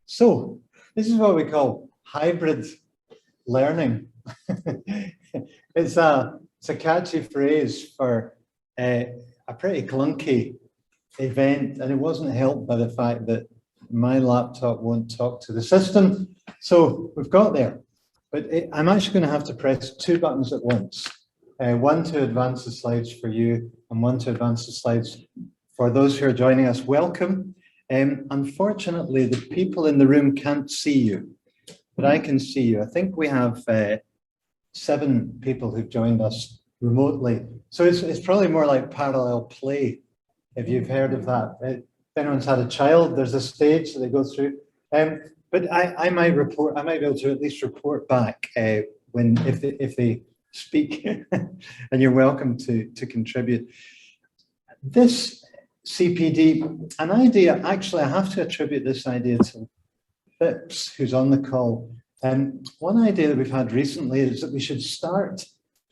So this is what we call hybrid learning. It's a catchy phrase for a pretty clunky event, and it wasn't helped by the fact that my laptop won't talk to the system. So we've got there, but I'm actually going to have to press two buttons at once. One to advance the slides for you, and one to advance the slides for those who are joining us. Welcome. Unfortunately, the people in the room can't see you, but I can see you. I think we have 7 people who've joined us remotely. So it's probably more like parallel play, if you've heard of that. If anyone's had a child, there's a stage that they go through. But I might be able to at least report back if they speak, and you're welcome to contribute. This CPD, an idea, actually I have to attribute this idea to Phipps, who's on the call. One idea that we've had recently is that we should start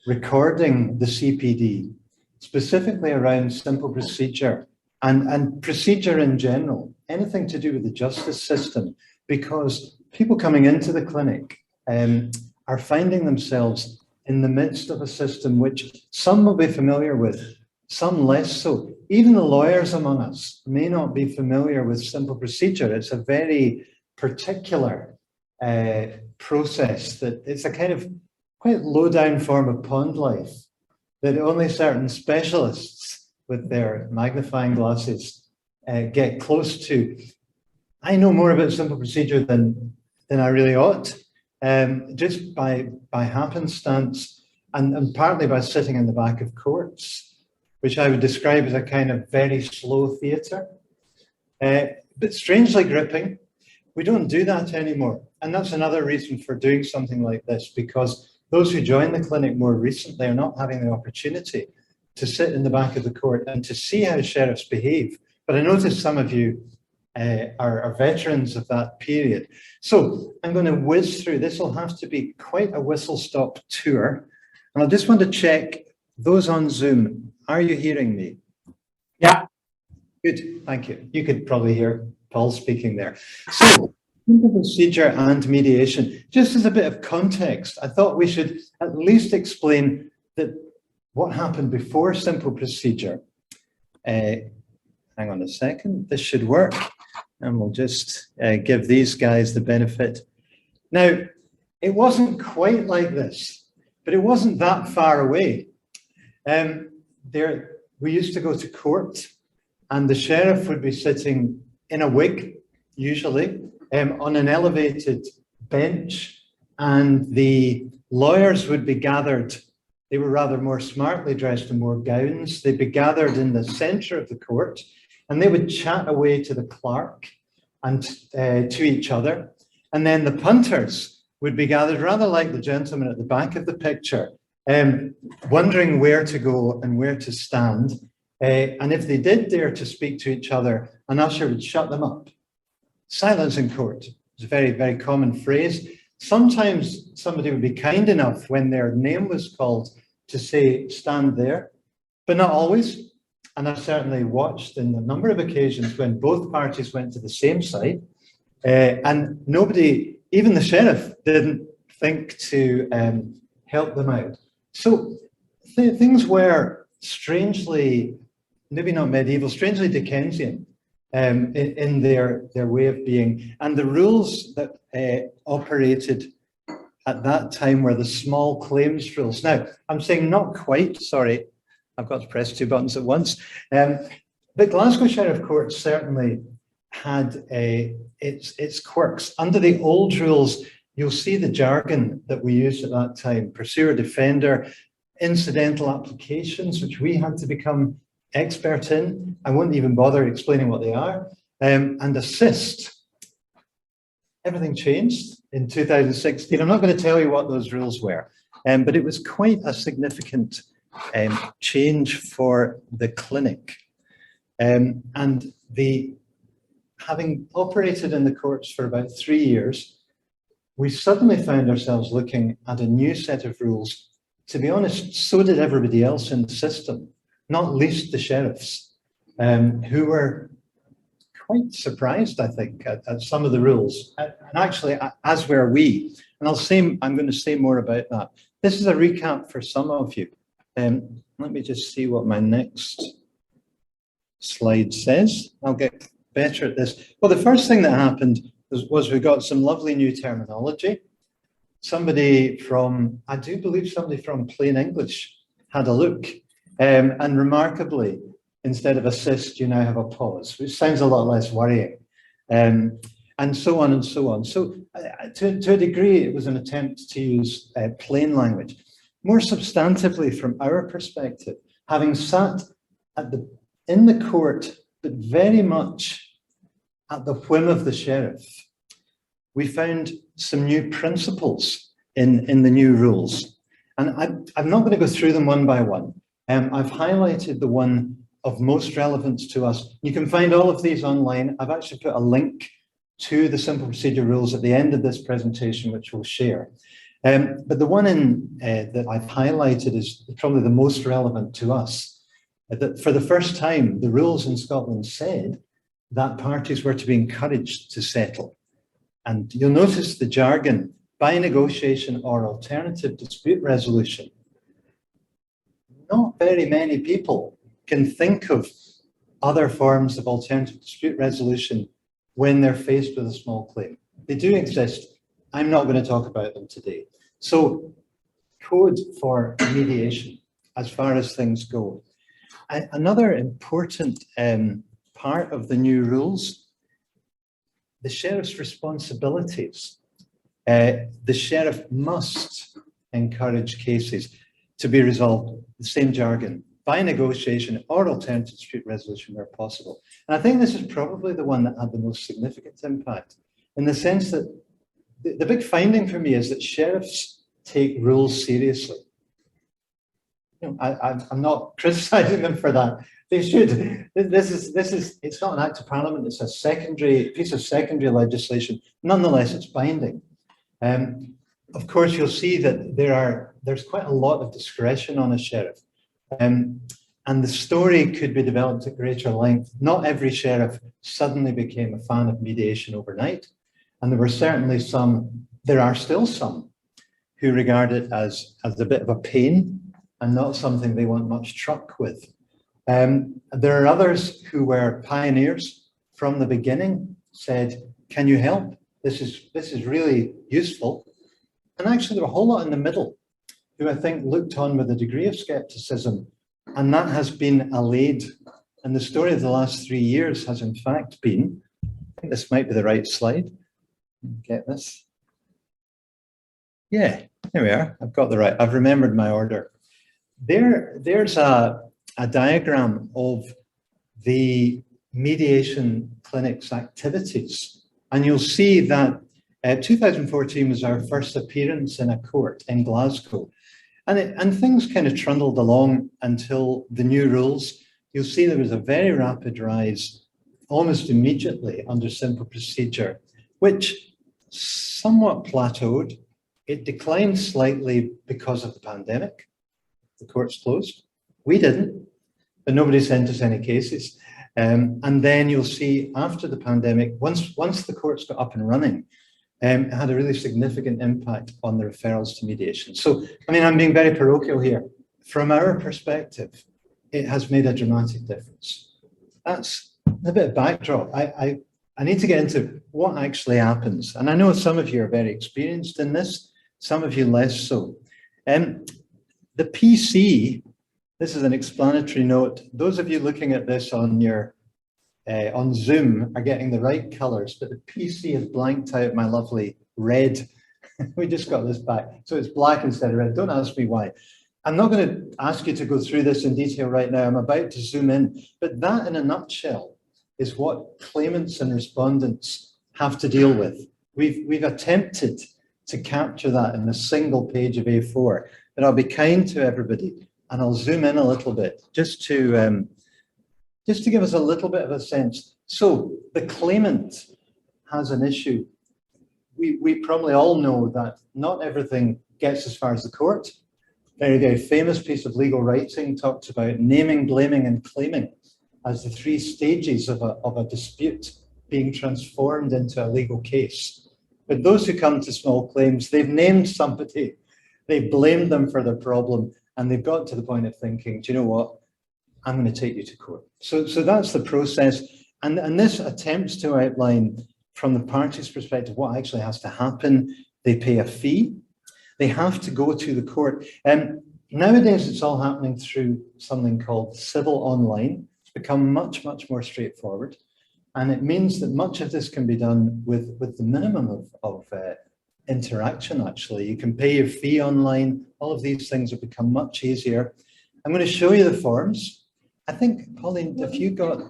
recording the CPD, specifically around simple procedure and procedure in general, anything to do with the justice system, because people coming into the clinic are finding themselves in the midst of a system which some will be familiar with, some less so. Even the lawyers among us may not be familiar with simple procedure. It's a very particular process that it's a kind of quite low down form of pond life that only certain specialists with their magnifying glasses get close to. I know more about simple procedure than I really ought, just by happenstance and partly by sitting in the back of courts, which I would describe as a kind of very slow theatre, but strangely gripping. We don't do that anymore. And that's another reason for doing something like this, because those who join the clinic more recently are not having the opportunity to sit in the back of the court and to see how sheriffs behave. But I notice some of you are veterans of that period. So I'm going to whiz through. This will have to be quite a whistle-stop tour. And I just want to check those on Zoom. Are you hearing me? Yeah. Good, thank you. You could probably hear Paul speaking there. So, simple procedure and mediation. Just as a bit of context, I thought we should at least explain that what happened before simple procedure. Hang on a second, this should work. And we'll just give these guys the benefit. Now, it wasn't quite like this, but it wasn't that far away. We used to go to court, and the sheriff would be sitting in a wig, usually, on an elevated bench, and the lawyers would be gathered. They were rather more smartly dressed in more gowns. They'd be gathered in the centre of the court, and they would chat away to the clerk and to each other. And then the punters would be gathered rather like the gentleman at the back of the picture, wondering where to go and where to stand. And if they did dare to speak to each other, an usher would shut them up. Silence in court is a very, very common phrase. Sometimes somebody would be kind enough when their name was called to say, stand there, but not always. And I've certainly watched in a number of occasions when both parties went to the same side, and nobody, even the sheriff, didn't think to help them out. So things were strangely, maybe not medieval, strangely Dickensian in their way of being. And the rules that operated at that time were the small claims rules. Now, I'm saying not quite, sorry, I've got to press 2 buttons at once. But Glasgow Sheriff Court certainly had its quirks. Under the old rules, you'll see the jargon that we used at that time: pursuer, defender, incidental applications, which we had to become expert in. I won't even bother explaining what they are. And assist. Everything changed in 2016. I'm not going to tell you what those rules were, but it was quite a significant change for the clinic. And having operated in the courts for about 3 years, we suddenly found ourselves looking at a new set of rules. To be honest, so did everybody else in the system, not least the sheriffs, who were quite surprised, I think, at some of the rules, and actually, as were we. And I'm going to say more about that. This is a recap for some of you. Let me just see what my next slide says. I'll get better at this. Well, the first thing that happened was we got some lovely new terminology. Somebody from, I do believe somebody from Plain English had a look, and remarkably, instead of assist, you now have a pause, which sounds a lot less worrying, and so on and so on. So to a degree, it was an attempt to use plain language. More substantively, from our perspective, having sat in the court, but very much at the whim of the sheriff, we found some new principles in the new rules. And I'm not going to go through them one by one. I've highlighted the one of most relevance to us. You can find all of these online. I've actually put a link to the simple procedure rules at the end of this presentation, which we'll share. But the one that I've highlighted is probably the most relevant to us. That for the first time, the rules in Scotland said that parties were to be encouraged to settle. And you'll notice the jargon, by negotiation or alternative dispute resolution. Not very many people can think of other forms of alternative dispute resolution when they're faced with a small claim. They do exist. I'm not going to talk about them today. So, code for mediation, as far as things go. Another important part of the new rules, the sheriff's responsibilities. The sheriff must encourage cases to be resolved, the same jargon, by negotiation or alternative dispute resolution where possible. And I think this is probably the one that had the most significant impact, in the sense that the big finding for me is that sheriffs take rules seriously. You know, I'm not criticizing them for that. They should. It's not an act of parliament, it's a piece of secondary legislation. Nonetheless, it's binding. Of course, you'll see that there's quite a lot of discretion on a sheriff. And the story could be developed at greater length. Not every sheriff suddenly became a fan of mediation overnight. And there are still some who regard it as a bit of a pain and not something they want much truck with. There are others who were pioneers from the beginning, said, can you help? This is really useful. And actually there were a whole lot in the middle who I think looked on with a degree of skepticism, and that has been allayed. And the story of the last 3 years has in fact been, I think this might be the right slide. Get this? Yeah, there we are. I've remembered my order. There's a diagram of the Mediation Clinic's activities. And you'll see that 2014 was our first appearance in a court in Glasgow. And things kind of trundled along until the new rules. You'll see there was a very rapid rise almost immediately under simple procedure, which somewhat plateaued. It declined slightly because of the pandemic. The courts closed. We didn't, but nobody sent us any cases. And then you'll see after the pandemic, once the courts got up and running, it had a really significant impact on the referrals to mediation. So, I mean, I'm being very parochial here. From our perspective, it has made a dramatic difference. That's a bit of backdrop. I need to get into what actually happens. And I know some of you are very experienced in this, some of you less so. The PC, this is an explanatory note. Those of you looking at this on Zoom are getting the right colors, but the PC has blanked out my lovely red. We just got this back. So it's black instead of red. Don't ask me why. I'm not going to ask you to go through this in detail right now. I'm about to zoom in. But that in a nutshell is what claimants and respondents have to deal with. We've attempted to capture that in a single page of A4, but I'll be kind to everybody and I'll zoom in a little bit just to give us a little bit of a sense. So the claimant has an issue. We probably all know that not everything gets as far as the court. Very, very famous piece of legal writing talks about naming, blaming, and claiming. as the three stages of a dispute being transformed into a legal case. But those who come to small claims, they've named somebody, they've blamed them for their problem, and they've got to the point of thinking, do you know what, I'm going to take you to court. So that's the process. And this attempts to outline from the party's perspective what actually has to happen. They pay a fee. They have to go to the court. Nowadays, it's all happening through something called civil online. It's become much, much more straightforward. And it means that much of this can be done with the minimum of interaction, actually. You can pay your fee online. All of these things have become much easier. I'm going to show you the forms. I think, Pauline, if you got...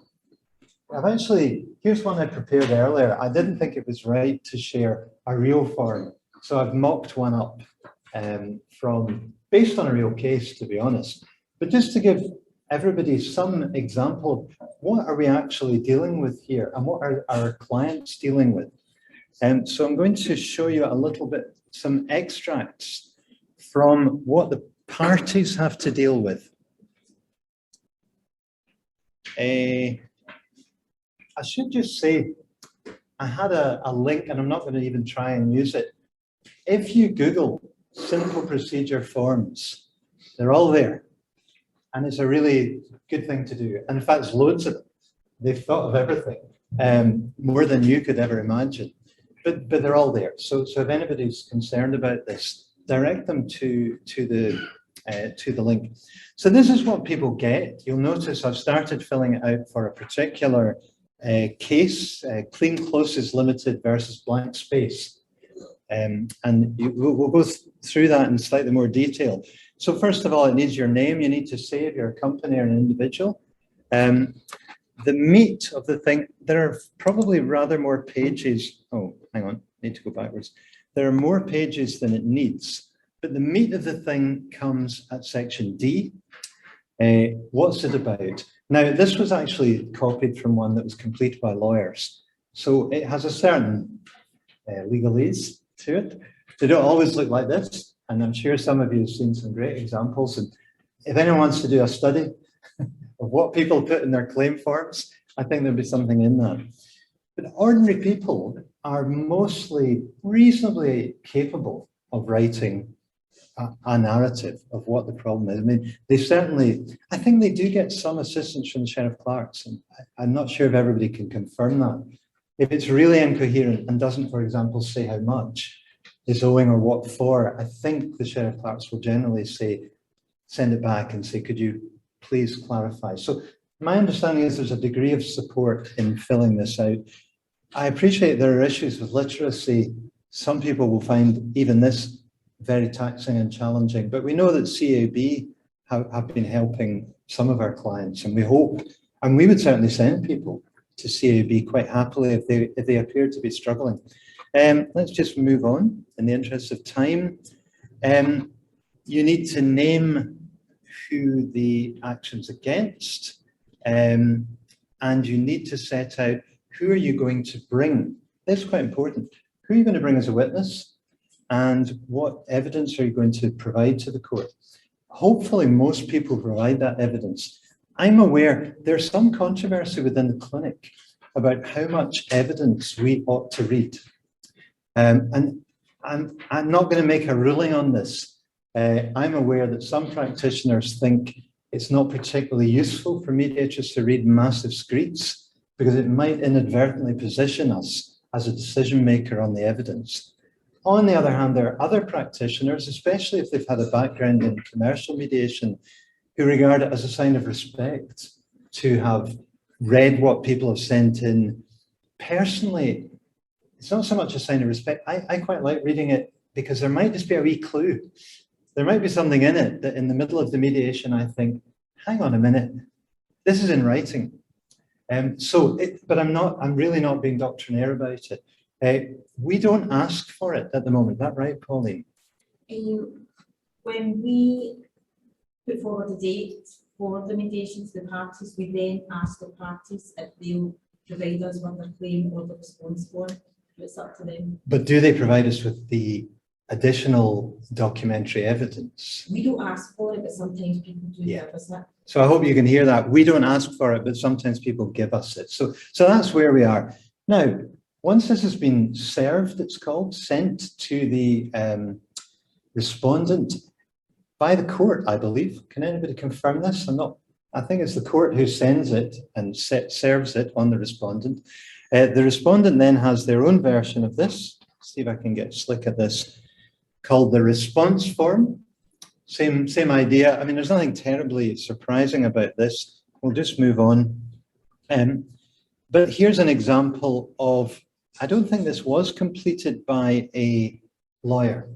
here's one I prepared earlier. I didn't think it was right to share a real form. So I've mocked one up based on a real case, to be honest. But just to give everybody some example of what are we actually dealing with here and what are our clients dealing with. So I'm going to show you a little bit, some extracts from what the parties have to deal with. I should just say, I had a link, and I'm not going to even try and use it. If you Google simple procedure forms, they're all there. And it's a really good thing to do. And in fact, there's loads of them. They've thought of everything, more than you could ever imagine. But they're all there. So if anybody's concerned about this, direct them to the link. So this is what people get. You'll notice I've started filling it out for a particular case, Clean Closes Limited versus blank space. And we'll go through that in slightly more detail. So first of all, it needs your name. You need to say if you're a company or an individual. The meat of the thing, there are probably rather more pages. Oh, hang on, need to go backwards. There are more pages than it needs, but the meat of the thing comes at section D. What's it about? Now, this was actually copied from one that was completed by lawyers. So it has a certain legalese to it. They don't always look like this. And I'm sure some of you have seen some great examples. And if anyone wants to do a study of what people put in their claim forms, I think there'll be something in that. But ordinary people are mostly reasonably capable of writing a narrative of what the problem is. I mean, they certainly, I think they do get some assistance from the Sheriff Clerks, and I'm not sure if everybody can confirm that. If it's really incoherent and doesn't, for example, say how much is owing or what for, I think the Sheriff Clerks will generally say, send it back and say, could you please clarify? So my understanding is there's a degree of support in filling this out. I appreciate there are issues with literacy. Some people will find even this very taxing and challenging, but we know that CAB have been helping some of our clients, and we hope, and we would certainly send people to CAB quite happily if they appear to be struggling. Let's just move on in the interest of time. You need to name who the action's against, and you need to set out who are you going to bring. That's quite important. Who are you going to bring as a witness, and what evidence are you going to provide to the court? Hopefully most people provide that evidence. I'm aware there's some controversy within the clinic about how much evidence we ought to read. And I'm not going to make a ruling on this. I'm aware that some practitioners think it's not particularly useful for mediators to read massive screeds because it might inadvertently position us as a decision maker on the evidence. On the other hand, there are other practitioners, especially if they've had a background in commercial mediation, who regard it as a sign of respect to have read what people have sent in. Personally, it's not so much a sign of respect. I quite like reading it because there might just be a wee clue. There might be something in it that in the middle of the mediation, I think, hang on a minute, this is in writing. But I'm really not being doctrinaire about it. We don't ask for it at the moment. Is that right, Pauline? When we put forward a date for the mediation to the parties, we then ask the parties if they'll provide us with a claim or the response form. It's up to them. But do they provide us with the additional documentary evidence? We don't ask for it, but sometimes people do give us that. So I hope you can hear that. We don't ask for it, but sometimes people give us it. So that's where we are. Now, once this has been served, it's called, sent to the respondent by the court, I believe. Can anybody confirm this? I think it's the court who sends it and serves it on the respondent. The respondent then has their own version of this. See if I can get slick at this, called the response form. Same idea. I mean, there's nothing terribly surprising about this. We'll just move on. But here's an example of, I don't think this was completed by a lawyer,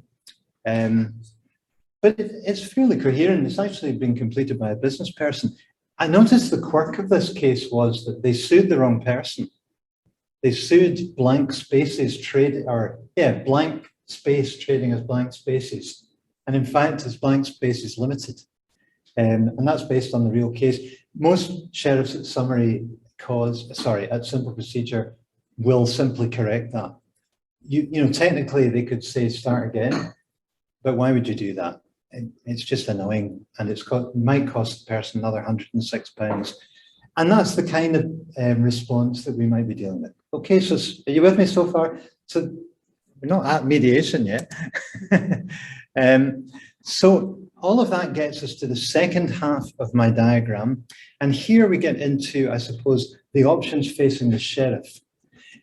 but it's fairly coherent. It's actually been completed by a business person. I noticed the quirk of this case was that they sued the wrong person. They sued blank spaces blank space trading as blank spaces. And in fact, it's blank spaces limited. And that's based on the real case. Most sheriffs at at simple procedure will simply correct that. You know, technically they could say start again, but why would you do that? It's just annoying, and might cost the person another £106. And that's the kind of response that we might be dealing with. Okay, so are you with me so far? So we're not at mediation yet. So all of that gets us to the second half of my diagram. And here we get into, I suppose, the options facing the sheriff.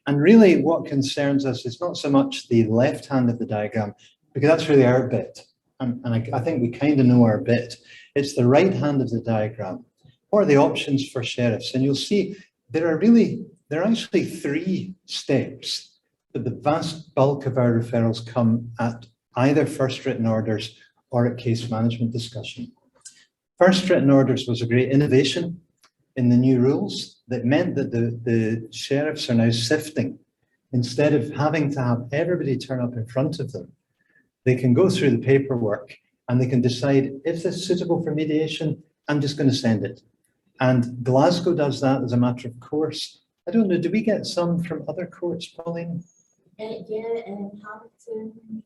And really what concerns us is not so much the left hand of the diagram, because that's really our bit. And I think we kind of know our bit. It's the right hand of the diagram. What are the options for sheriffs? And you'll see there are actually 3 steps, but the vast bulk of our referrals come at either first written orders or at case management discussion. First written orders was a great innovation in the new rules that meant that the sheriffs are now sifting. Instead of having to have everybody turn up in front of them, they can go through the paperwork and they can decide if this is suitable for mediation, I'm just going to send it. And Glasgow does that as a matter of course. I don't know, do we get some from other courts, Pauline? Hamilton,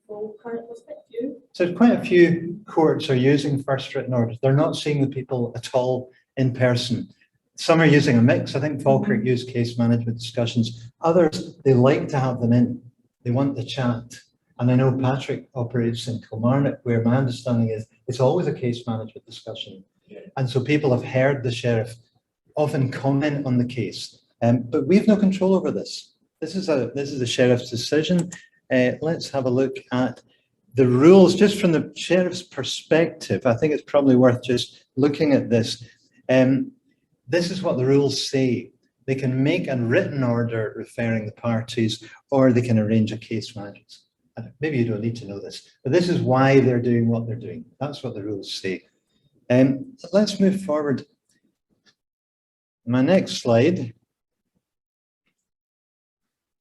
Falkirk, was quite a few. So quite a few courts are using first written orders. They're not seeing the people at all in person. Some are using a mix. I think Falkirk used case management discussions. Others, they like to have them in. They want the chat. And I know Patrick operates in Kilmarnock, where my understanding is it's always a case management discussion. Yeah. And so people have heard the sheriff often comment on the case. But we have no control over this. This is a sheriff's decision. Let's have a look at the rules just from the sheriff's perspective. I think it's probably worth just looking at this. This is what the rules say. They can make a written order referring the parties, or they can arrange a case management. Maybe you don't need to know this, but this is why they're doing what they're doing. That's what the rules say. Let's move forward. My next slide.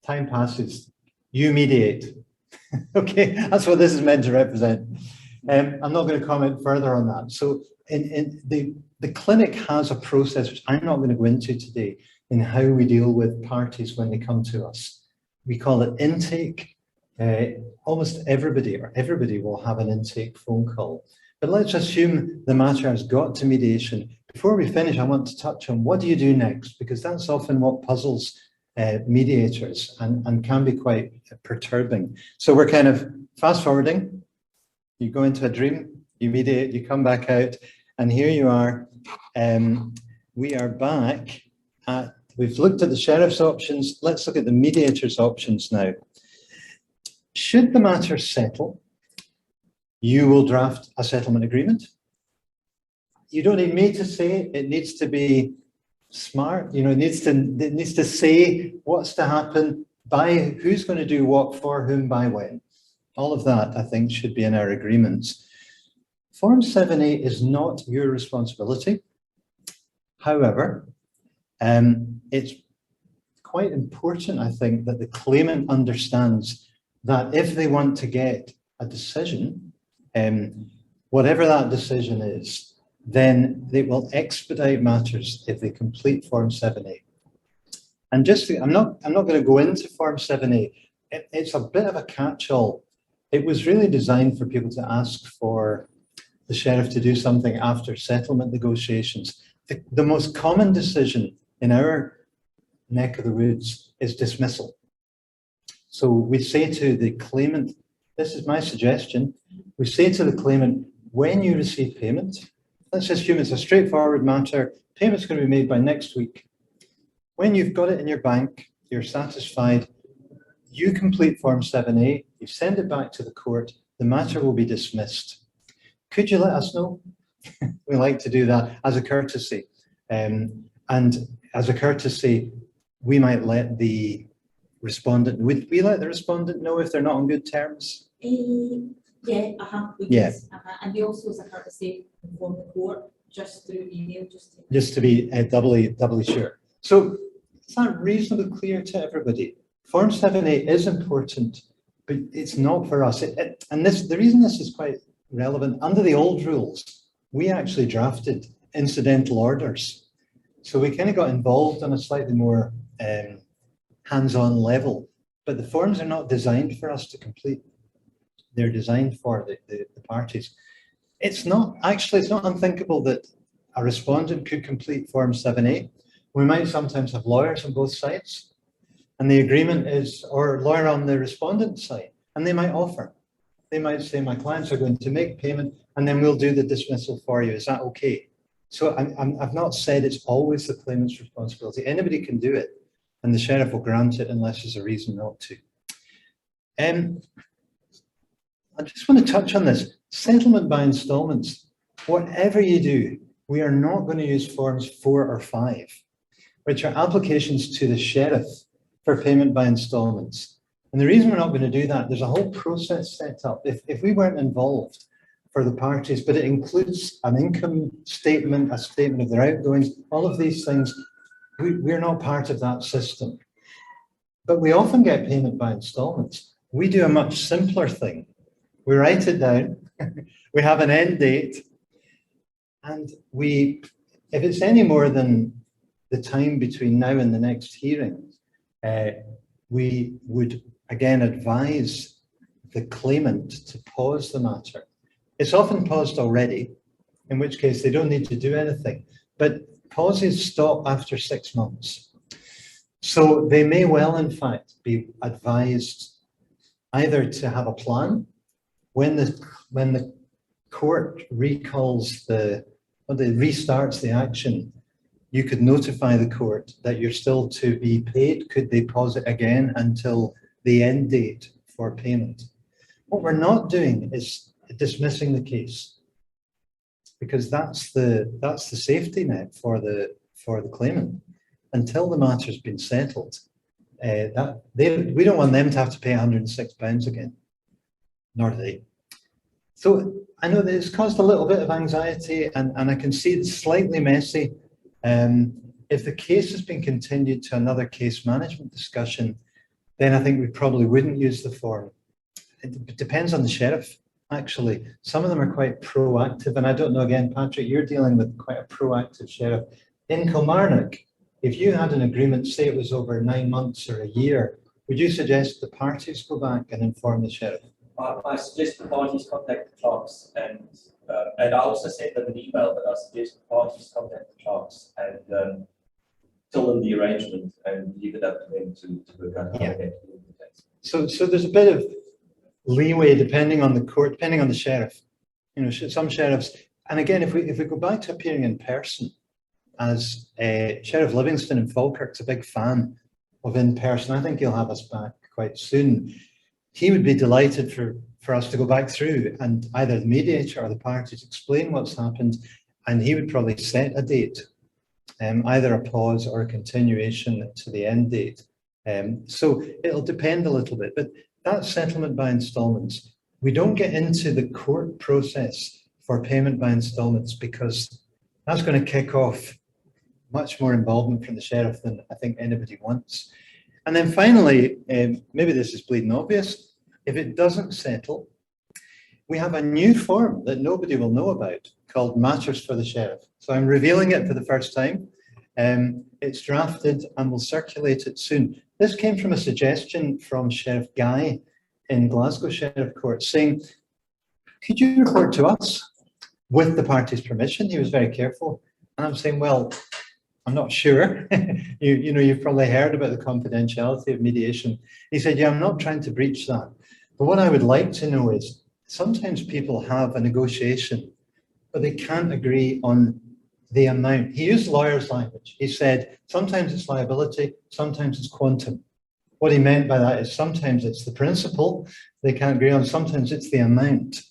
Time passes. You mediate. Okay, that's what this is meant to represent. I'm not going to comment further on that. So the clinic has a process, which I'm not going to go into today, in how we deal with parties when they come to us. We call it intake. Almost everybody will have an intake phone call. But let's assume the matter has got to mediation. Before we finish, I want to touch on what do you do next, because that's often what puzzles mediators and can be quite perturbing. So we're kind of fast forwarding. You go into a dream, you mediate, you come back out, and here you are. We are back at, we've looked at the sheriff's options. Let's look at the mediator's options now. Should the matter settle, you will draft a settlement agreement. You don't need me to say it needs to be smart. You know, it needs to say what's to happen, by who's going to do what, for whom, by when. All of that, I think, should be in our agreements. Form 7A is not your responsibility. However, it's quite important, I think, that the claimant understands that if they want to get a decision, whatever that decision is, then they will expedite matters if they complete Form 7A. And just, I'm not going to go into Form 7A. It's a bit of a catch-all. It was really designed for people to ask for the sheriff to do something after settlement negotiations. The most common decision in our neck of the woods is dismissal. So we say to the claimant, this is my suggestion, we say to the claimant, when you receive payment, let's assume it's a straightforward matter, payment's going to be made by next week. When you've got it in your bank, you're satisfied, you complete Form 7A, you send it back to the court, the matter will be dismissed. Could you let us know? We like to do that as a courtesy. And as a courtesy, we might let the respondent, would we let the respondent know if they're not on good terms? Yeah, Yeah. And we also, as a courtesy, inform the court just through email, just to be doubly sure. So is that reasonably clear to everybody? Form 7A is important, but it's not for us. The reason this is quite relevant, under the old rules, we actually drafted incidental orders. So we kind of got involved on a slightly more hands-on level, but the forms are not designed for us to complete. They're designed for the parties. It's not unthinkable that a respondent could complete Form 7A. We might sometimes have lawyers on both sides, and the agreement is, or a lawyer on the respondent side, and they might offer. They might say, my clients are going to make payment, and then we'll do the dismissal for you. Is that okay? So I've not said it's always the claimant's responsibility. Anybody can do it, and the sheriff will grant it unless there's a reason not to. I just want to touch on this. Settlement by installments. Whatever you do, we are not going to use Forms 4 or 5, which are applications to the sheriff for payment by installments. And the reason we're not going to do that, there's a whole process set up. If we weren't involved for the parties, but it includes an income statement, a statement of their outgoings, all of these things, we're not part of that system. But we often get payment by installments. We do a much simpler thing. We write it down, we have an end date, and if it's any more than the time between now and the next hearing, we would again advise the claimant to pause the matter. It's often paused already, in which case they don't need to do anything, but pauses stop after 6 months. So they may well, in fact, be advised either to have a plan when the court restarts the action. You could notify the court that you're still to be paid. Could they pause it again until the end date for payment? What we're not doing is dismissing the case, because that's the safety net for the claimant until the matter's been settled. We don't want them to have to pay £106 again, nor do they. So I know that it's caused a little bit of anxiety, and I can see it's slightly messy. If the case has been continued to another case management discussion, then I think we probably wouldn't use the form. It depends on the sheriff, actually. Some of them are quite proactive, and I don't know, again, Patrick, you're dealing with quite a proactive sheriff. In Kilmarnock, if you had an agreement, say it was over 9 months or a year, would you suggest the parties go back and inform the sheriff? I suggest the parties contact the clerks, and I also sent them an email, but I suggest the parties contact the clerks and tell them the arrangement and leave it up to them to work out how they do it. So there's a bit of leeway depending on the court, depending on the sheriff. You know, some sheriffs, and again, if we go back to appearing in person, as Sheriff Livingston in Falkirk's a big fan of in person. I think he'll have us back quite soon. He would be delighted for us to go back through and either the mediator or the parties explain what's happened, and he would probably set a date, either a pause or a continuation to the end date. So it'll depend a little bit, but that settlement by installments, we don't get into the court process for payment by installments because that's going to kick off much more involvement from the sheriff than I think anybody wants. And then finally, maybe this is bleeding obvious, if it doesn't settle, we have a new form that nobody will know about called Matters for the Sheriff. So I'm revealing it for the first time. It's drafted and we'll circulate it soon. This came from a suggestion from Sheriff Guy in Glasgow Sheriff Court saying, could you report to us with the party's permission. He was very careful. And I'm saying, well, I'm not sure. you know, you've probably heard about the confidentiality of mediation. He said, yeah, I'm not trying to breach that. But what I would like to know is sometimes people have a negotiation, but they can't agree on the amount. He used lawyer's language. He said, sometimes it's liability, sometimes it's quantum. What he meant by that is sometimes it's the principle they can't agree on, sometimes it's the amount.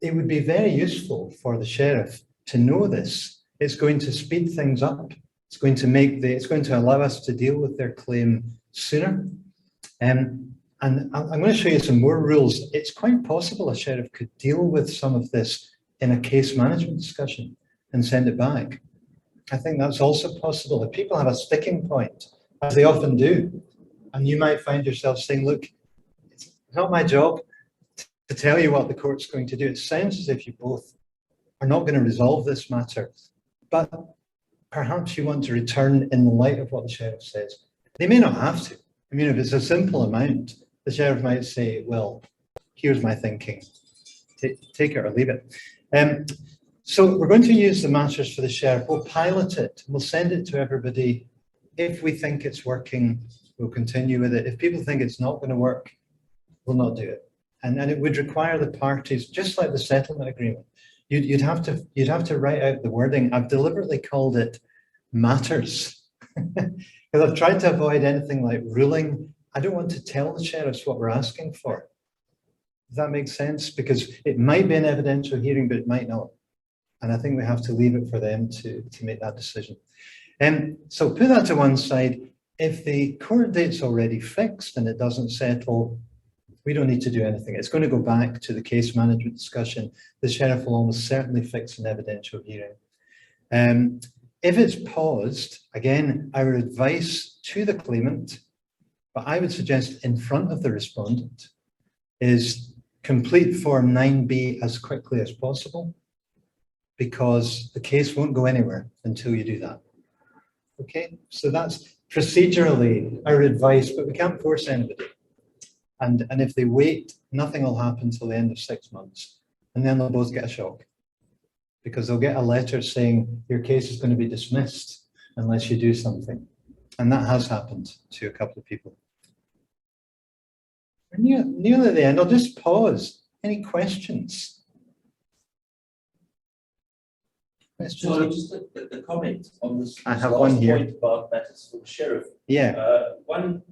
It would be very useful for the sheriff to know this. It's going to speed things up. It's going to allow us to deal with their claim sooner. And I'm going to show you some more rules. It's quite possible a sheriff could deal with some of this in a case management discussion and send it back. I think that's also possible. If people have a sticking point, as they often do, and you might find yourself saying, look, it's not my job to tell you what the court's going to do. It sounds as if you both are not going to resolve this matter, but perhaps you want to return in the light of what the sheriff says. They may not have to. I mean, if it's a simple amount, the sheriff might say, well, here's my thinking. Take it or leave it. So we're going to use the matters for the sheriff. We'll pilot it. We'll send it to everybody. If we think it's working, we'll continue with it. If people think it's not going to work, we'll not do it. And it would require the parties, just like the settlement agreement, you'd have to write out the wording. I've deliberately called it matters because I've tried to avoid anything like ruling. I don't want to tell the sheriffs what we're asking for. Does that make sense? Because it might be an evidential hearing, but it might not. And I think we have to leave it for them to make that decision. So put that to one side. If the court date's already fixed and it doesn't settle, we don't need to do anything. It's going to go back to the case management discussion. The sheriff will almost certainly fix an evidential hearing. If it's paused, again, our advice to the claimant, but I would suggest in front of the respondent, is complete Form 9B as quickly as possible, because the case won't go anywhere until you do that. Okay, so that's procedurally our advice, but we can't force anybody. And if they wait, nothing will happen until the end of 6 months. And then they'll both get a shock because they'll get a letter saying your case is going to be dismissed unless you do something. And that has happened to a couple of people. We're nearly at the end. I'll just pause. Any questions? So just the comment on this I have last one here. point about matters for the sheriff. Yeah. One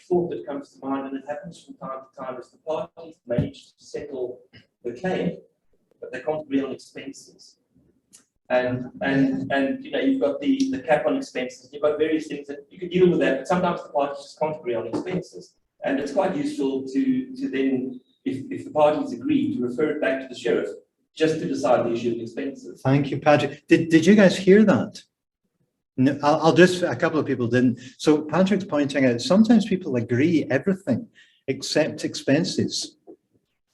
thought that comes to mind, and it happens from time to time, is the parties manage to settle the claim, but they can't agree on expenses. And you know, you've got the cap on expenses, you've got various things that you can deal with that, but sometimes the parties just can't agree on expenses. And it's quite useful to then, if the parties agree, to refer it back to the sheriff just to decide the issue of expenses. Thank you, Patrick. Did you guys hear that? No, I'll just, a couple of people didn't. So Patrick's pointing out, sometimes people agree everything except expenses.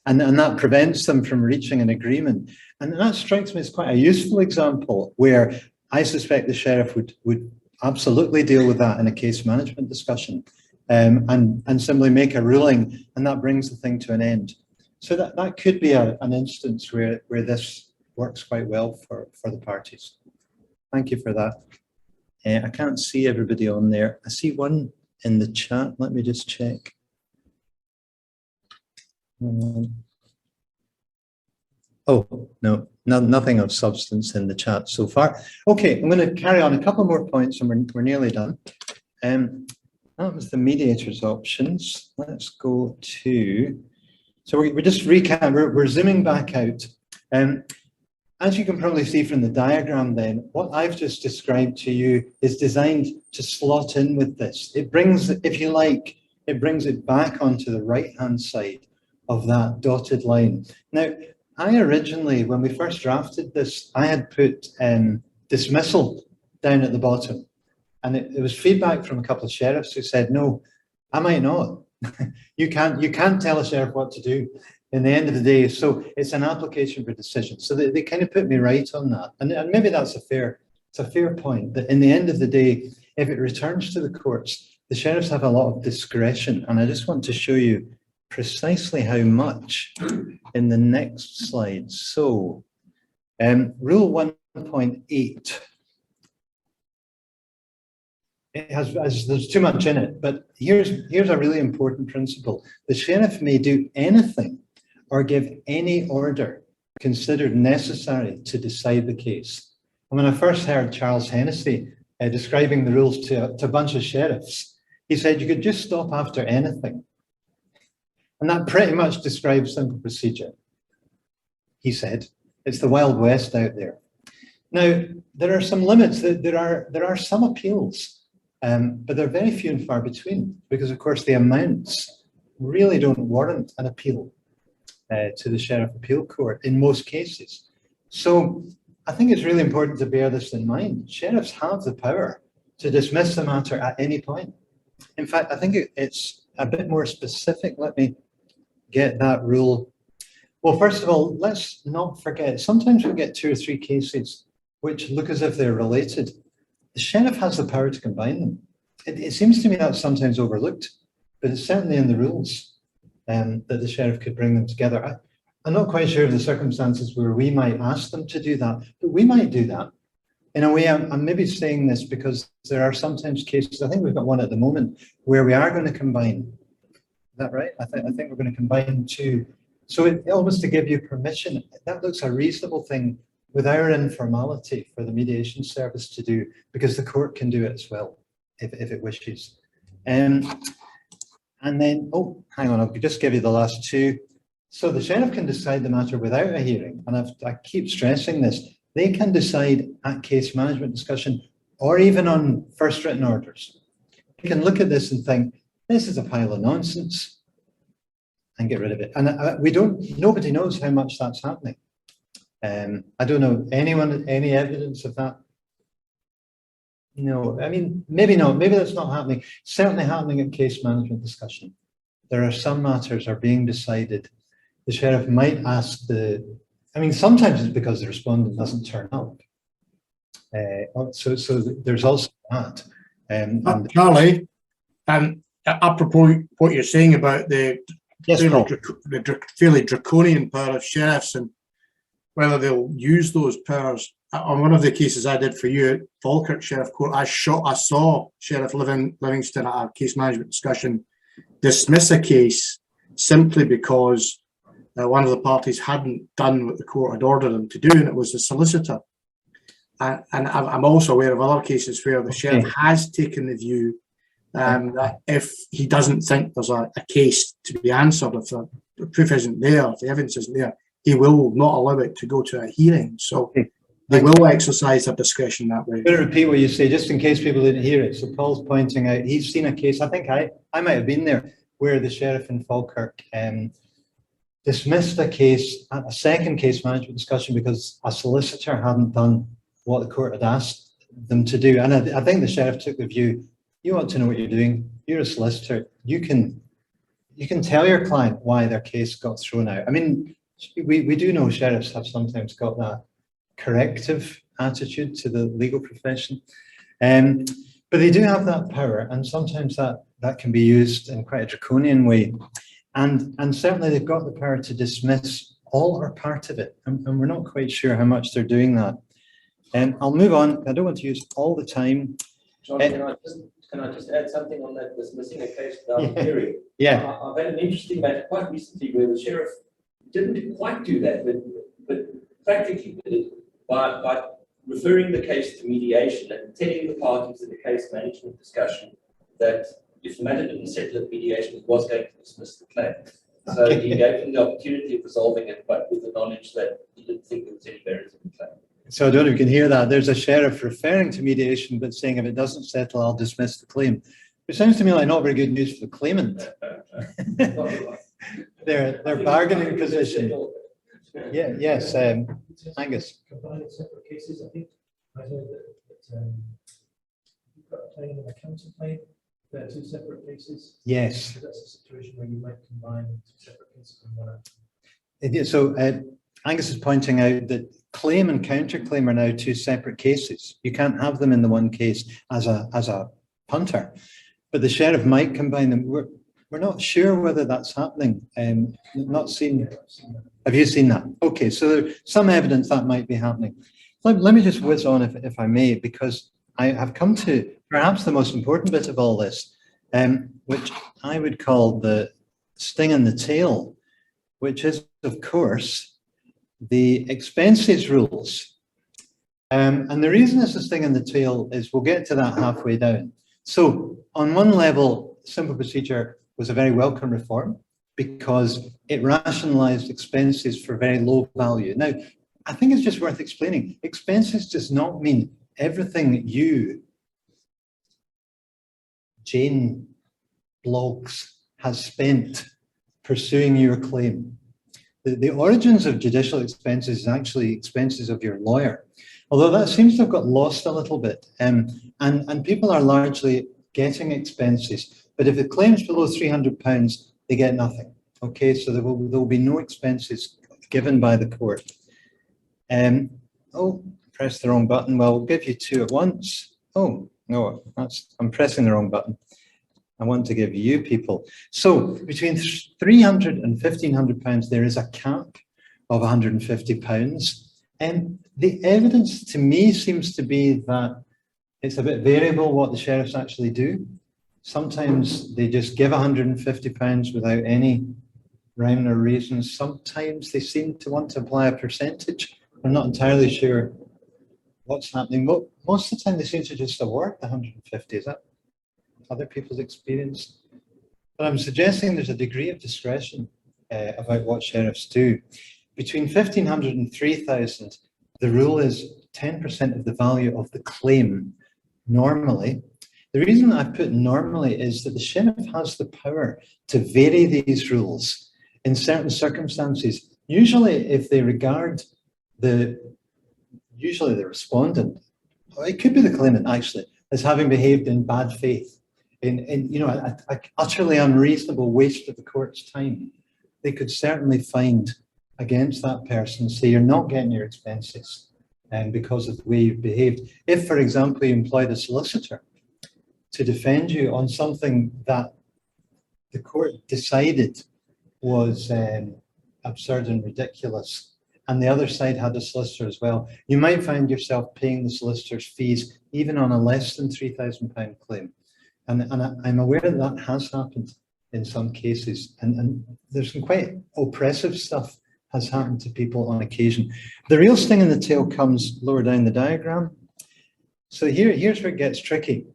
And that prevents them from reaching an agreement. And that strikes me as quite a useful example where I suspect the sheriff would absolutely deal with that in a case management discussion and simply make a ruling, and that brings the thing to an end. So that could be an instance where this works quite well for the parties. Thank you for that. I can't see everybody on there. I see one in the chat. Let me just check. Oh, no, nothing of substance in the chat so far. Okay, I'm going to carry on a couple more points and we're nearly done. That was the mediator's options. Let's go to, so we're just recap, we're zooming back out. As you can probably see from the diagram then, what I've just described to you is designed to slot in with this. It brings, if you like, it brings it back onto the right-hand side of that dotted line. Now, I originally, when we first drafted this, I had put dismissal down at the bottom. And it was feedback from a couple of sheriffs who said, no, I might not. You can't tell a sheriff what to do in the end of the day. So it's an application for decision. So they kind of put me right on that. And maybe that's a fair point, that in the end of the day, if it returns to the courts, the sheriffs have a lot of discretion. And I just want to show you precisely how much in the next slide. So, Rule 1.8. There's too much in it, but here's a really important principle. The sheriff may do anything or give any order considered necessary to decide the case. And when I first heard Charles Hennessy describing the rules to a bunch of sheriffs, he said you could just stop after anything. And that pretty much describes simple procedure. He said, it's the Wild West out there. Now, there are some limits. There are some appeals. But they're very few and far between because, of course, the amounts really don't warrant an appeal to the Sheriff Appeal Court in most cases. So I think it's really important to bear this in mind. Sheriffs have the power to dismiss the matter at any point. In fact, I think it's a bit more specific. Let me get that rule. Well, first of all, let's not forget, sometimes we get 2 or 3 cases which look as if they're related. The sheriff has the power to combine them. It seems to me that's sometimes overlooked, but it's certainly in the rules that the sheriff could bring them together. I'm not quite sure of the circumstances where we might ask them to do that, but we might do that. In a way, I'm maybe saying this because there are sometimes cases, I think we've got one at the moment, where we are going to combine. Is that right? I think we're going to combine 2. So it almost to give you permission, that looks a reasonable thing with our informality for the mediation service to do, because the court can do it as well, if it wishes. And then, oh, hang on, I'll just give you the last 2. So the sheriff can decide the matter without a hearing, and I keep stressing this. They can decide at case management discussion or even on first written orders. You can look at this and think, this is a pile of nonsense, and get rid of it. And nobody knows how much that's happening. I don't know any evidence of that. No, I mean, maybe not, maybe that's not happening. Certainly happening at case management discussion. There are some matters are being decided. The sheriff might ask sometimes it's because the respondent doesn't turn up. So there's also that. Charlie, apropos what you're saying about the fairly draconian power of sheriffs and whether they'll use those powers. On one of the cases I did for you at Falkirk Sheriff Court, I saw Sheriff Livingston at a case management discussion dismiss a case simply because one of the parties hadn't done what the court had ordered them to do, and it was the solicitor. And I'm also aware of other cases where the sheriff has taken the view that if he doesn't think there's a case to be answered, if the proof isn't there, if the evidence isn't there, he will not allow it to go to a hearing. So they will exercise their discretion that way. I'm going to repeat what you say, just in case people didn't hear it. So Paul's pointing out, he's seen a case, I think I might have been there, where the sheriff in Falkirk dismissed a case at a second case management discussion because a solicitor hadn't done what the court had asked them to do. And I think the sheriff took the view, you ought to know what you're doing. You're a solicitor. You can tell your client why their case got thrown out. I mean, we do know sheriffs have sometimes got that corrective attitude to the legal profession. But they do have that power, and sometimes that can be used in quite a draconian way. And certainly they've got the power to dismiss all or part of it. And we're not quite sure how much they're doing that. I'll move on. I don't want to use all the time. John, can I just add something on that dismissing a case without hearing? Yeah. I've had an interesting matter quite recently where the sheriff didn't quite do that, but practically did it by referring the case to mediation and telling the parties in the case management discussion that if the matter didn't settle at mediation, it was going to dismiss the claim. So he gave them the opportunity of resolving it, but with the knowledge that he didn't think there was any merit in the claim. So I don't know if you can hear that. There's a sheriff referring to mediation, but saying if it doesn't settle, I'll dismiss the claim. It sounds to me like not very good news for the claimant. Their bargaining position. Yeah, yes, Angus. Combining separate cases, I think. I heard that you've got a claim and a counterclaim. They're 2 separate cases. Yes. So that's a situation where you might combine 2 separate cases in one. So Angus is pointing out that claim and counterclaim are now 2 separate cases. You can't have them in the one case as a punter, but the sheriff might combine them. we're not sure whether that's happening. Not seen. Have you seen that? Okay, so there's some evidence that might be happening. Let me just whiz on, if I may, because I have come to perhaps the most important bit of all this, which I would call the sting in the tail, which is, of course, the expenses rules. And the reason it's a sting in the tail is we'll get to that halfway down. So on one level, simple procedure was a very welcome reform because it rationalized expenses for very low value. Now, I think it's just worth explaining. Expenses does not mean everything you, Jane Bloggs, has spent pursuing your claim. The origins of judicial expenses is actually expenses of your lawyer, although that seems to have got lost a little bit. And people are largely getting expenses, but if the claim's below £300, they get nothing. Okay, so there will be no expenses given by the court. Oh, press the wrong button. Well, we'll give you two at once. Oh, no, I'm pressing the wrong button. I want to give you people. So between £300 and £1,500, there is a cap of £150. And the evidence to me seems to be that it's a bit variable what the sheriffs actually do. Sometimes they just give £150 without any rhyme or reason. Sometimes they seem to want to apply a percentage. I'm not entirely sure what's happening. Most of the time they seem to just award the 150. Is that other people's experience? But I'm suggesting there's a degree of discretion about what sheriffs do. Between 1,500 and 3,000, the rule is 10% of the value of the claim normally. The reason I've put normally is that the sheriff has the power to vary these rules in certain circumstances. Usually if they regard the respondent, or it could be the claimant actually, as having behaved in bad faith, in you know, a utterly unreasonable waste of the court's time, they could certainly find against that person, say you're not getting your expenses and because of the way you've behaved. If, for example, you employed a solicitor to defend you on something that the court decided was absurd and ridiculous, and the other side had a solicitor as well, you might find yourself paying the solicitor's fees even on a less than £3,000 claim. And I'm aware that that has happened in some cases, and there's some quite oppressive stuff has happened to people on occasion. The real sting in the tail comes lower down the diagram. So here's where it gets tricky.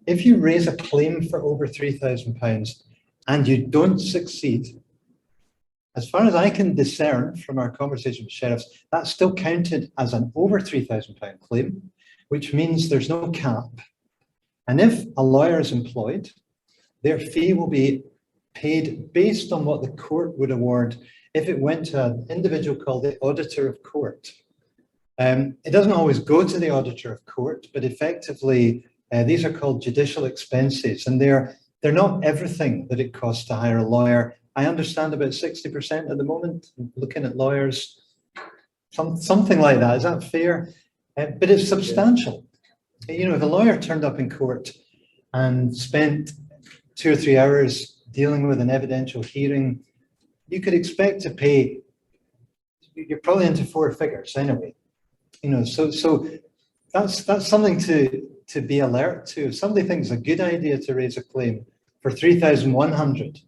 If you raise a claim for over £3,000 and you don't succeed, as far as I can discern from our conversation with sheriffs, that's still counted as an over £3,000 claim, which means there's no cap. And if a lawyer is employed, their fee will be paid based on what the court would award if it went to an individual called the auditor of court. It doesn't always go to the auditor of court, but effectively these are called judicial expenses, and they're not everything that it costs to hire a lawyer. I understand about 60% at the moment, looking at lawyers, something like that. Is that fair? But it's substantial. You know, if a lawyer turned up in court and spent 2 or 3 hours dealing with an evidential hearing, you could expect to pay, you're probably into 4 figures anyway. You know, so that's something to be alert to. If somebody thinks it's a good idea to raise a claim for 3,100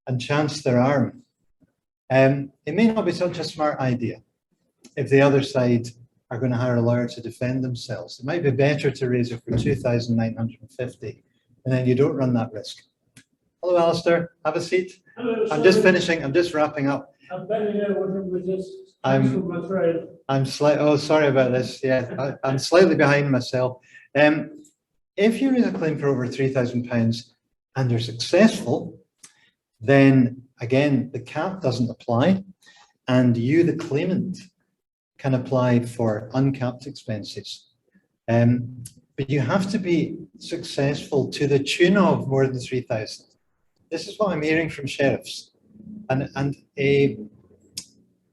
and chance their arm, it may not be such a smart idea if the other side are going to hire a lawyer to defend themselves. It might be better to raise it for 2,950, and then you don't run that risk. Hello, Alistair. Have a seat. Hello, I'm just finishing. I'm just wrapping up. I'm better here with this. I'm slightly. Oh, sorry about this. Yeah, I'm slightly behind myself. If you raise a claim for over £3,000 and you're successful, then again the cap doesn't apply, and you, the claimant, can apply for uncapped expenses. But you have to be successful to the tune of more than 3,000. This is what I'm hearing from sheriffs. And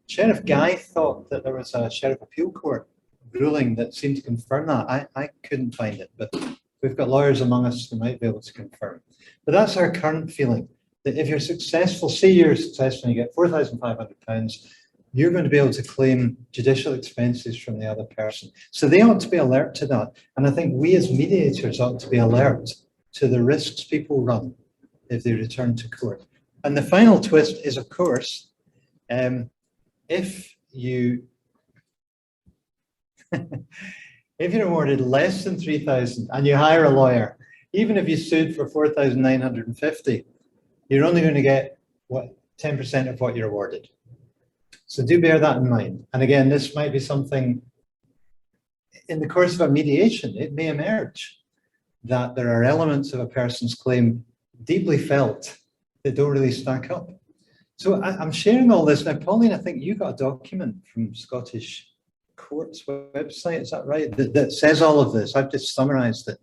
Sheriff Guy thought that there was a Sheriff Appeal Court ruling that seemed to confirm that. I couldn't find it, but we've got lawyers among us who might be able to confirm. But that's our current feeling. that if you're successful, say you're successful and you get £4,500, you're going to be able to claim judicial expenses from the other person. So they ought to be alert to that. And I think we as mediators ought to be alert to the risks people run if they return to court. And the final twist is, of course, if you're awarded less than 3,000 and you hire a lawyer, even if you sued for 4,950, you're only going to get 10% of what you're awarded. So do bear that in mind. And again, this might be something in the course of a mediation, it may emerge that there are elements of a person's claim deeply felt that don't really stack up. So I'm sharing all this now. Pauline, I think you got a document from Scottish Court's website, is that right? That says all of this. I've just summarised it.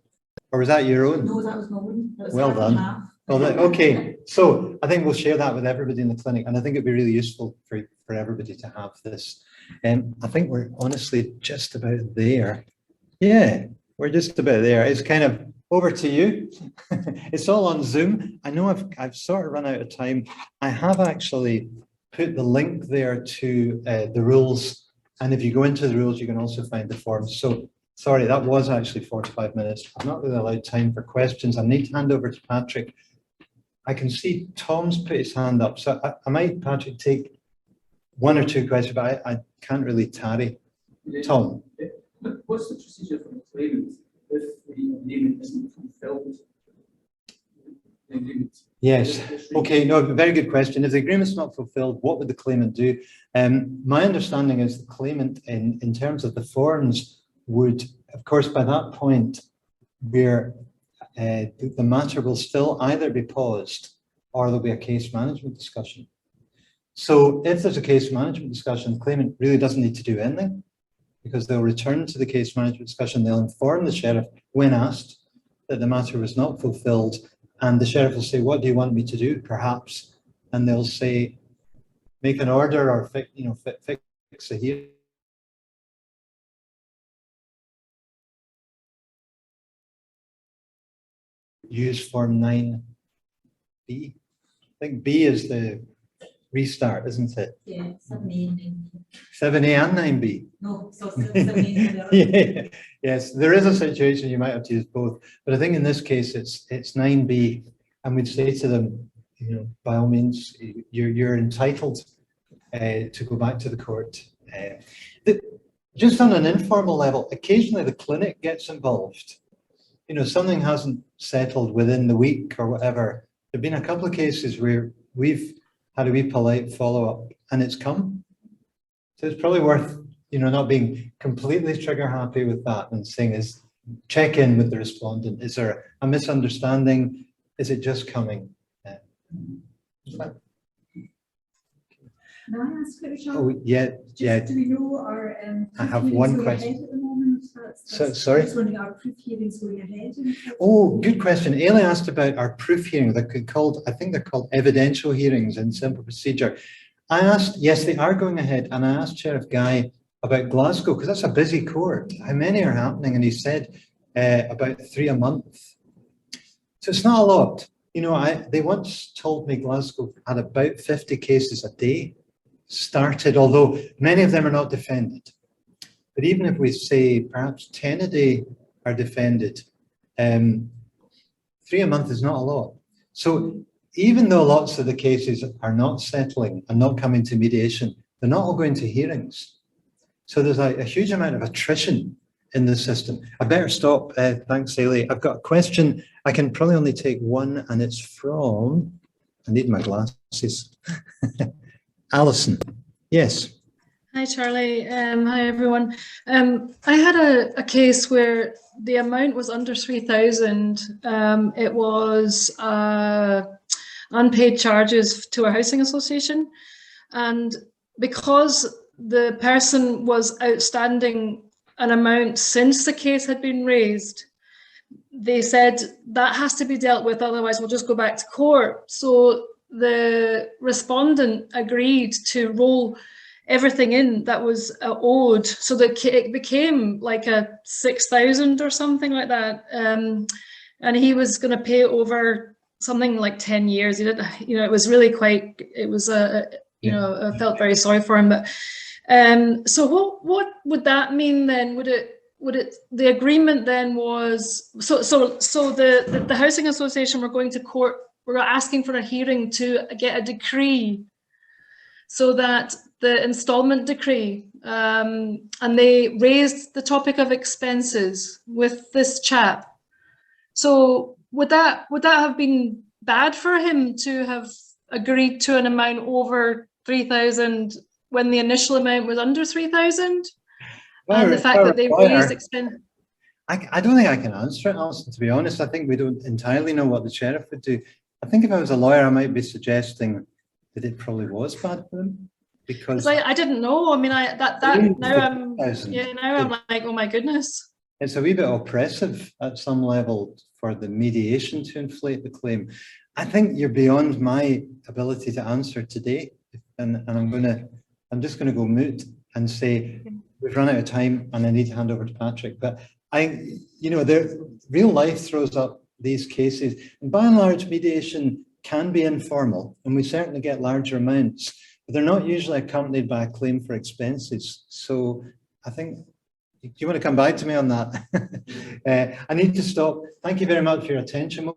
Or was that your own? No, that was my one. That was Well half and done. half. Well, okay, so I think we'll share that with everybody in the clinic, and I think it'd be really useful for everybody to have this. I think we're honestly just about there. Yeah, we're just about there. It's kind of over to you. It's all on Zoom. I know I've sort of run out of time. I have actually put the link there to the rules, and if you go into the rules, you can also find the forms. So sorry, that was actually 45 minutes. I'm not really allowed time for questions. I need to hand over to Patrick. I can see Tom's put his hand up, so I might, Patrick, take one or two questions, but I can't really tarry. Tom. What's the procedure for the claimant if the agreement isn't fulfilled? The agreement. Yes. Okay. No, very good question. If the agreement's not fulfilled, what would the claimant do? My understanding is the claimant, in terms of the forms, would, of course, by that point, where the matter will still either be paused or there'll be a case management discussion. So if there's a case management discussion, the claimant really doesn't need to do anything, because they'll return to the case management discussion. They'll inform the sheriff when asked that the matter was not fulfilled, and the sheriff will say, what do you want me to do, perhaps? And they'll say, make an order or fix a hearing. Use form 9B. I think B is the restart, isn't it? Yeah, 7A. 7A and 9B. No, so 7A. Yeah. Yes, there is a situation you might have to use both, but I think in this case it's 9B, and we'd say to them, by all means, you're entitled to go back to the court. Just on an informal level, occasionally the clinic gets involved. Something hasn't settled within the week or whatever. There've been a couple of cases where we've had a wee polite follow-up and it's come. So it's probably worth, not being completely trigger happy with that and saying, check in with the respondent. Is there a misunderstanding? Is it just coming? May I ask quickly, Charles? Oh, yeah. Do we know our I have one going question. ahead at the moment? Sorry? Just wondering, our proof hearings going ahead? Oh, good question. Ailey asked about our proof hearings. I think they're called evidential hearings in simple procedure. I asked, yes, they are going ahead. And I asked Sheriff Guy about Glasgow, because that's a busy court. How many are happening? And he said about 3 a month. So it's not a lot. They once told me Glasgow had about 50 cases a day started, although many of them are not defended. But even if we say perhaps 10 a day are defended, 3 a month is not a lot. So even though lots of the cases are not settling and not coming to mediation, they're not all going to hearings. So there's a huge amount of attrition in the system. I better stop. Thanks, Ailey. I've got a question. I can probably only take one, and it's from, I need my glasses. Alison. Yes. Hi, Charlie. Hi, everyone. I had a case where the amount was under 3,000. It was unpaid charges to a housing association. And because the person was outstanding an amount since the case had been raised, they said that has to be dealt with, otherwise we'll just go back to court. So the respondent agreed to roll everything in that was owed, so that it became like a 6,000 or something like that. And he was going to pay over something like 10 years. He did, you know, it was really quite, it was you know, I felt very sorry for him. But so what would that mean then? Would it the agreement then was so the housing association were going to court, we're asking for a hearing to get a decree so that the instalment decree, and they raised the topic of expenses with this chap. So would that have been bad for him to have agreed to an amount over 3,000 when the initial amount was under 3,000? And the fact that they raised expense. I don't think I can answer it, Alison, to be honest. I think we don't entirely know what the sheriff would do. I think if I was a lawyer, I might be suggesting that it probably was bad for them, because I didn't know. I mean, now I'm like, oh my goodness. It's a wee bit oppressive at some level for the mediation to inflate the claim. I think you're beyond my ability to answer today, and I'm just going to go mute and say we've run out of time, and I need to hand over to Patrick. But the real life throws up these cases, and by and large, mediation can be informal, and we certainly get larger amounts, but they're not usually accompanied by a claim for expenses. So I think, do you want to come back to me on that? I need to stop. Thank you very much for your attention.